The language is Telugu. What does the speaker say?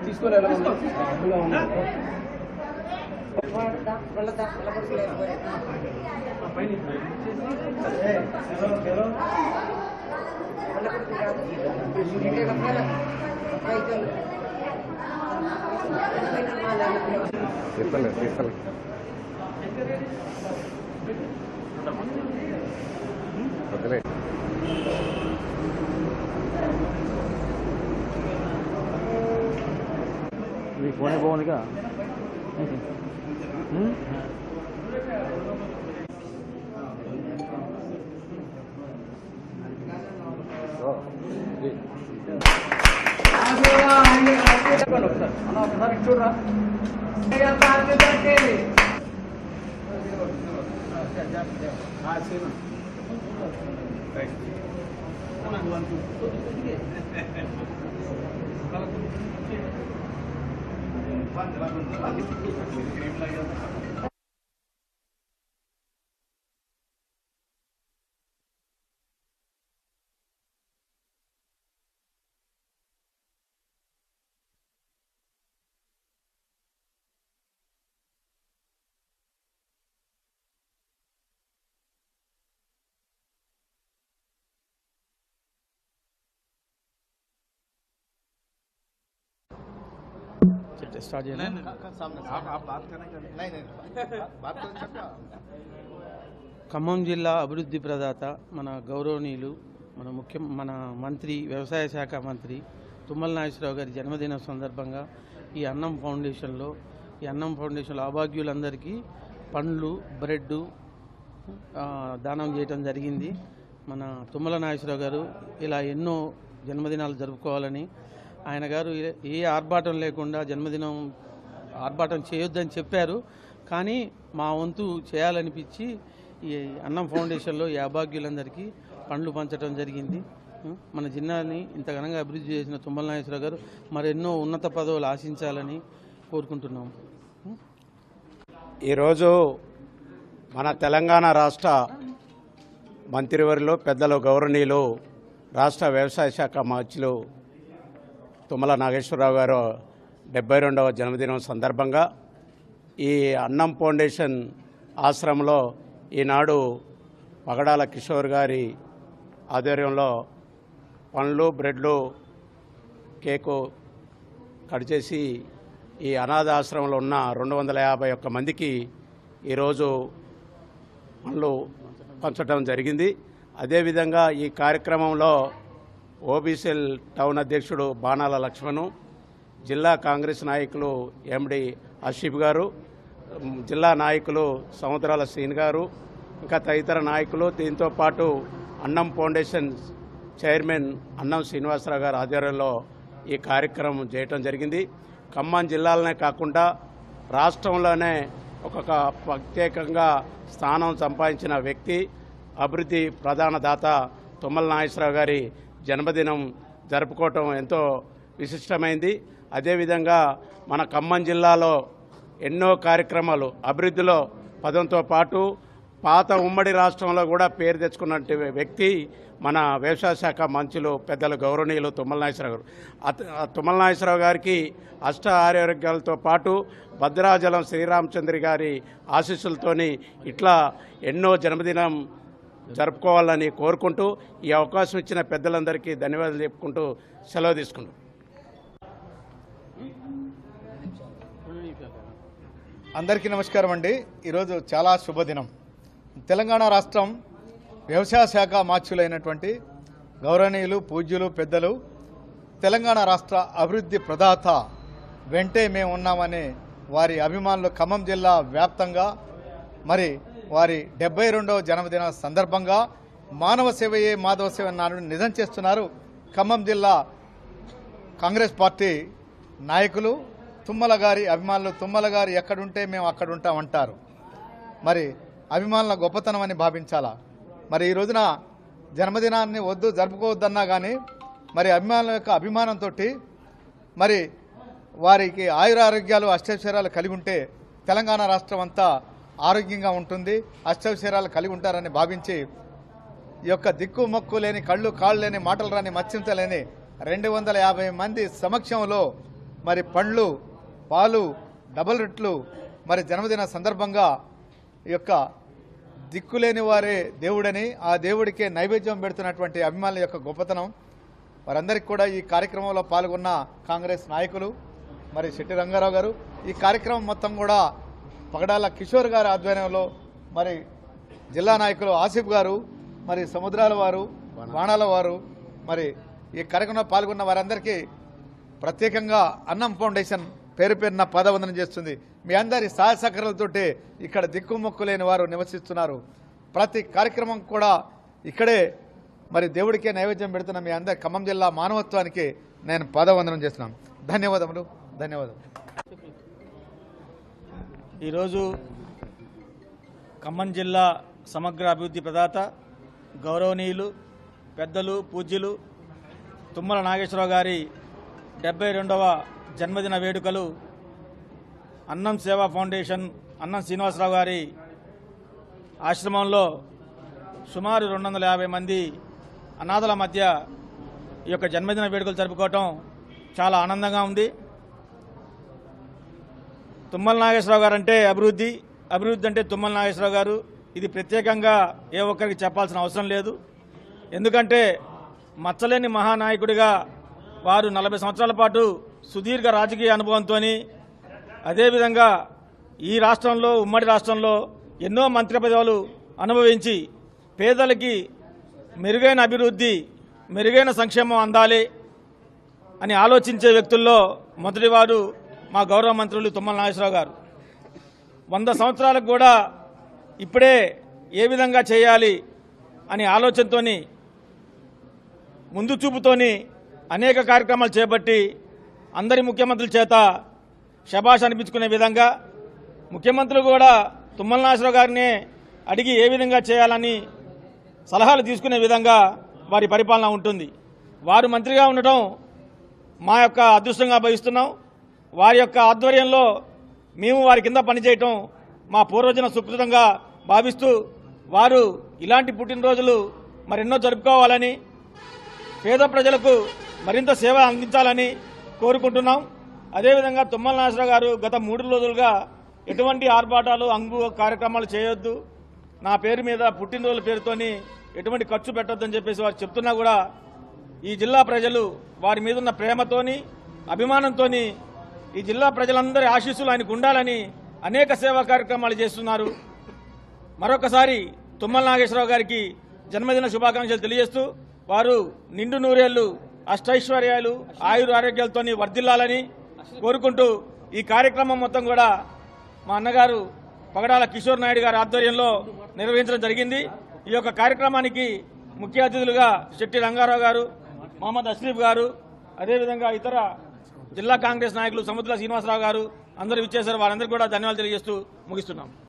తీసుకొని ఎలా ఉంది మీ ఫోనే బాగుందిగా ఒకసారి చూడరా स्टार्ट ఖమ్మం జిల్లా అభివృద్ధి ప్రదాత మన గౌరవనీయులు మన మంత్రి వ్యవసాయ శాఖ మంత్రి తుమ్మల నాగేశ్వరరావు గారి జన్మదినం సందర్భంగా ఈ అన్నం ఫౌండేషన్లో అభాగ్యులందరికీ పండ్లు బ్రెడ్ దానం చేయడం జరిగింది. మన తుమ్మల నాగేశ్వరరావు గారు ఇలా ఎన్నో జన్మదినాలు జరుపుకోవాలని ఆయన గారు ఏ ఆర్భాటం లేకుండా జన్మదినం ఆర్భాటం చేయొద్దని చెప్పారు. కానీ మా వంతు చేయాలనిపించి ఈ అన్నం ఫౌండేషన్లో ఈ అభాగ్యులందరికీ పండ్లు పంచడం జరిగింది. మన జిల్లాని ఇంత ఘనంగా అభివృద్ధి చేసిన తుమ్మల నాగేశ్వరరావు గారు మరెన్నో ఉన్నత పదవులు ఆశించాలని కోరుకుంటున్నాం. ఈరోజు మన తెలంగాణ రాష్ట్ర మంత్రివర్యులు పెద్దలు గౌరవనీయులు రాష్ట్ర వ్యవసాయ శాఖ మంత్రులు తుమ్మల నాగేశ్వరరావు గారు 72వ జన్మదినం సందర్భంగా ఈ అన్నం ఫౌండేషన్ ఆశ్రమంలో ఈనాడు పగడాల కిషోర్ గారి ఆధ్వర్యంలో పండ్లు బ్రెడ్లు కేకు కట్ చేసి ఈ అనాథ ఆశ్రమంలో ఉన్న 251 మందికి ఈరోజు పండ్లు పంచడం జరిగింది. అదేవిధంగా ఈ కార్యక్రమంలో ఓబీసీఎల్ టౌన్ అధ్యక్షుడు బాణాల లక్ష్మణు, జిల్లా కాంగ్రెస్ నాయకులు ఎండి ఆసిఫ్ గారు, జిల్లా నాయకులు సముద్రాల శ్రీని గారు, ఇంకా తదితర నాయకులు, దీంతో పాటు అన్నం ఫౌండేషన్ చైర్మన్ అన్నం శ్రీనివాసరావు గారి ఆధ్వర్యంలో ఈ కార్యక్రమం చేయటం జరిగింది. ఖమ్మం జిల్లాలోనే కాకుండా రాష్ట్రంలోనే ఒక ప్రత్యేకంగా స్థానం సంపాదించిన వ్యక్తి, అభివృద్ధి ప్రధాన దాత తుమ్మల నాగేశ్వరరావు గారి జన్మదినం జరుపుకోవటం ఎంతో విశిష్టమైంది. అదేవిధంగా మన ఖమ్మం జిల్లాలో ఎన్నో కార్యక్రమాలు అభివృద్ధిలో పదంతో పాటు పాత ఉమ్మడి రాష్ట్రంలో కూడా పేరు తెచ్చుకున్న వ్యక్తి మన వ్యవసాయ శాఖ మంత్రులు పెద్దలు గౌరవనీయులు తుమ్మల నాగేశ్వరరావు గారు. తుమ్మల నాగేశ్వరరావు గారికి అష్ట ఆరోగ్యాలతో పాటు భద్రాచలం శ్రీరామచంద్ర గారి ఆశీస్సులతోని ఇట్లా ఎన్నో జన్మదినం జరుపుకోవాలని కోరుకుంటూ ఈ అవకాశం ఇచ్చిన పెద్దలందరికీ ధన్యవాదాలు చెప్పుకుంటూ సెలవు తీసుకుంటాం. అందరికీ నమస్కారం అండి. ఈరోజు చాలా శుభదినం. తెలంగాణ రాష్ట్రం వ్యవసాయ శాఖ మార్చులైనటువంటి గౌరవనీయులు పూజ్యులు పెద్దలు తెలంగాణ రాష్ట్ర అభివృద్ధి ప్రదాత వెంటే మేము ఉన్నామని వారి అభిమానులు ఖమ్మం జిల్లా వ్యాప్తంగా మరి వారి 72వ జన్మదిన సందర్భంగా మానవ సేవయే మాధవ సేవ నాడు నిజం చేస్తున్నారు. ఖమ్మం జిల్లా కాంగ్రెస్ పార్టీ నాయకులు తుమ్మల గారి అభిమానులు. తుమ్మల గారు ఎక్కడుంటే మేము అక్కడ ఉంటామంటారు. మరి అభిమానుల గొప్పతనం అని భావించాలా. మరి ఈ రోజున జన్మదినాన్ని జరుపుకోవద్దన్నా కానీ మరి అభిమానుల యొక్క అభిమానంతో మరి వారికి ఆయురారోగ్యాలు అష్టైశ్వర్యాలు కలిగి ఉంటే తెలంగాణ రాష్ట్రం అంతా ఆరోగ్యంగా ఉంటుంది, అష్టైశ్వర్యాలు కలిగి ఉంటారని భావించి ఈ యొక్క దిక్కు మొక్కు లేని కళ్ళు కాళ్ళు లేని మాటలు రాని మచ్చింతలేని 250 మంది సమక్షంలో మరి పండ్లు పాలు డబుల్ రెట్లు మరి జన్మదిన సందర్భంగా ఈ యొక్క దిక్కులేని వారే దేవుడని ఆ దేవుడికే నైవేద్యం పెడుతున్నటువంటి అభిమానుల యొక్క గొప్పతనం. వారందరికీ కూడా ఈ కార్యక్రమంలో పాల్గొన్న కాంగ్రెస్ నాయకులు మరి శెట్టి రంగారావు గారు, ఈ కార్యక్రమం మొత్తం కూడా పగడాల కిషోర్ గారి ఆధ్వర్యంలో మరి జిల్లా నాయకులు ఆసిఫ్ గారు, మరి సముద్రాల వారు, బాణాల వారు, మరి ఈ కార్యక్రమంలో పాల్గొన్న వారందరికీ ప్రత్యేకంగా అన్నం ఫౌండేషన్ పేరు పేరున పాదవందనం చేస్తుంది. మీ అందరి సహాయ సహకారాలతోటి ఇక్కడ దిక్కుమొక్కు లేని వారు నివసిస్తున్నారు. ప్రతి కార్యక్రమం కూడా ఇక్కడే మరి దేవుడికే నైవేద్యం పెడుతున్న మీ అందరి ఖమ్మం జిల్లా మానవత్వానికి నేను పాదవందనం చేస్తున్నాను. ధన్యవాదములు. ఈరోజు ఖమ్మం జిల్లా సమగ్ర అభివృద్ధి ప్రదాత గౌరవనీయులు పెద్దలు పూజ్యులు తుమ్మల నాగేశ్వరరావు గారి 72వ జన్మదిన వేడుకలు అన్నం సేవా ఫౌండేషన్ అన్నం శ్రీనివాసరావు గారి ఆశ్రమంలో సుమారు 250 మంది అనాథల మధ్య ఈ యొక్క జన్మదిన వేడుకలు జరుపుకోవటం చాలా ఆనందంగా ఉంది. తుమ్మల నాగేశ్వరరావు గారు అంటే అభివృద్ధి అంటే తుమ్మల నాగేశ్వరరావు గారు. ఇది ప్రత్యేకంగా ఏ ఒక్కరికి చెప్పాల్సిన అవసరం లేదు. ఎందుకంటే మచ్చలేని మహానాయకుడిగా వారు 40 సంవత్సరాల పాటు సుదీర్ఘ రాజకీయ అనుభవంతో అదేవిధంగా ఈ రాష్ట్రంలో ఉమ్మడి రాష్ట్రంలో ఎన్నో మంత్రి పదవులు అనుభవించి పేదలకి మెరుగైన అభివృద్ధి మెరుగైన సంక్షేమం అందాలి అని ఆలోచించే వ్యక్తుల్లో మొదటివారు మా గౌరవ మంత్రులు తుమ్మల నాగేశ్వరరావు గారు. 100 సంవత్సరాలకు కూడా ఇప్పుడే ఏ విధంగా చేయాలి అని ఆలోచనతోని ముందు చూపుతోని అనేక కార్యక్రమాలు చేపట్టి అందరి ముఖ్యమంత్రుల చేత శభాష్ అనిపించుకునే విధంగా ముఖ్యమంత్రులు కూడా తుమ్మల నాగేశ్వరరావు గారిని అడిగి ఏ విధంగా చేయాలని సలహాలు తీసుకునే విధంగా వారి పరిపాలన ఉంటుంది. వారు మంత్రిగా ఉండటం మా యొక్క అదృష్టంగా భావిస్తున్నాం. వారి యొక్క ఆధ్వర్యంలో మేము వారి కింద పనిచేయటం మా పూర్వజన సుకృతంగా భావిస్తూ వారు ఇలాంటి పుట్టినరోజులు మరెన్నో జరుపుకోవాలని పేద ప్రజలకు మరింత సేవ అందించాలని కోరుకుంటున్నాం. అదేవిధంగా తుమ్మల నాగేశ్వరరావు గారు గత 3 రోజులుగా ఎటువంటి ఆర్భాటాలు కార్యక్రమాలు చేయొద్దు, నా పేరు మీద పుట్టినరోజుల పేరుతోని ఎటువంటి ఖర్చు పెట్టొద్దని చెప్పేసి వారు చెప్తున్నా కూడా ఈ జిల్లా ప్రజలు వారి మీద ఉన్న ప్రేమతోని అభిమానంతోని ఈ జిల్లా ప్రజలందరి ఆశీస్సులు ఆయనకు ఉండాలని అనేక సేవా కార్యక్రమాలు చేస్తున్నారు. మరొకసారి తుమ్మల నాగేశ్వరరావు గారికి జన్మదిన శుభాకాంక్షలు తెలియజేస్తూ వారు నిండు నూరేళ్లు అష్టైశ్వర్యాలు ఆయుర ఆరోగ్యాలతో వర్ధిల్లాలని కోరుకుంటూ ఈ కార్యక్రమం మొత్తం కూడా మా అన్నగారు పగడాల కిషోర్ నాయుడు గారి ఆధ్వర్యంలో నిర్వహించడం జరిగింది. ఈ యొక్క కార్యక్రమానికి ముఖ్య అతిథులుగా శెట్టి రంగారావు గారు, మహమ్మద్ అష్రీఫ్ గారు, అదేవిధంగా ఇతర జిల్లా కాంగ్రెస్ నాయకులు సముద్ర శ్రీనివాసరావు గారు అందరూ ఇచ్చేశారు. వారందరికీ కూడా ధన్యవాదాలు తెలియజేస్తూ ముగిస్తున్నాం.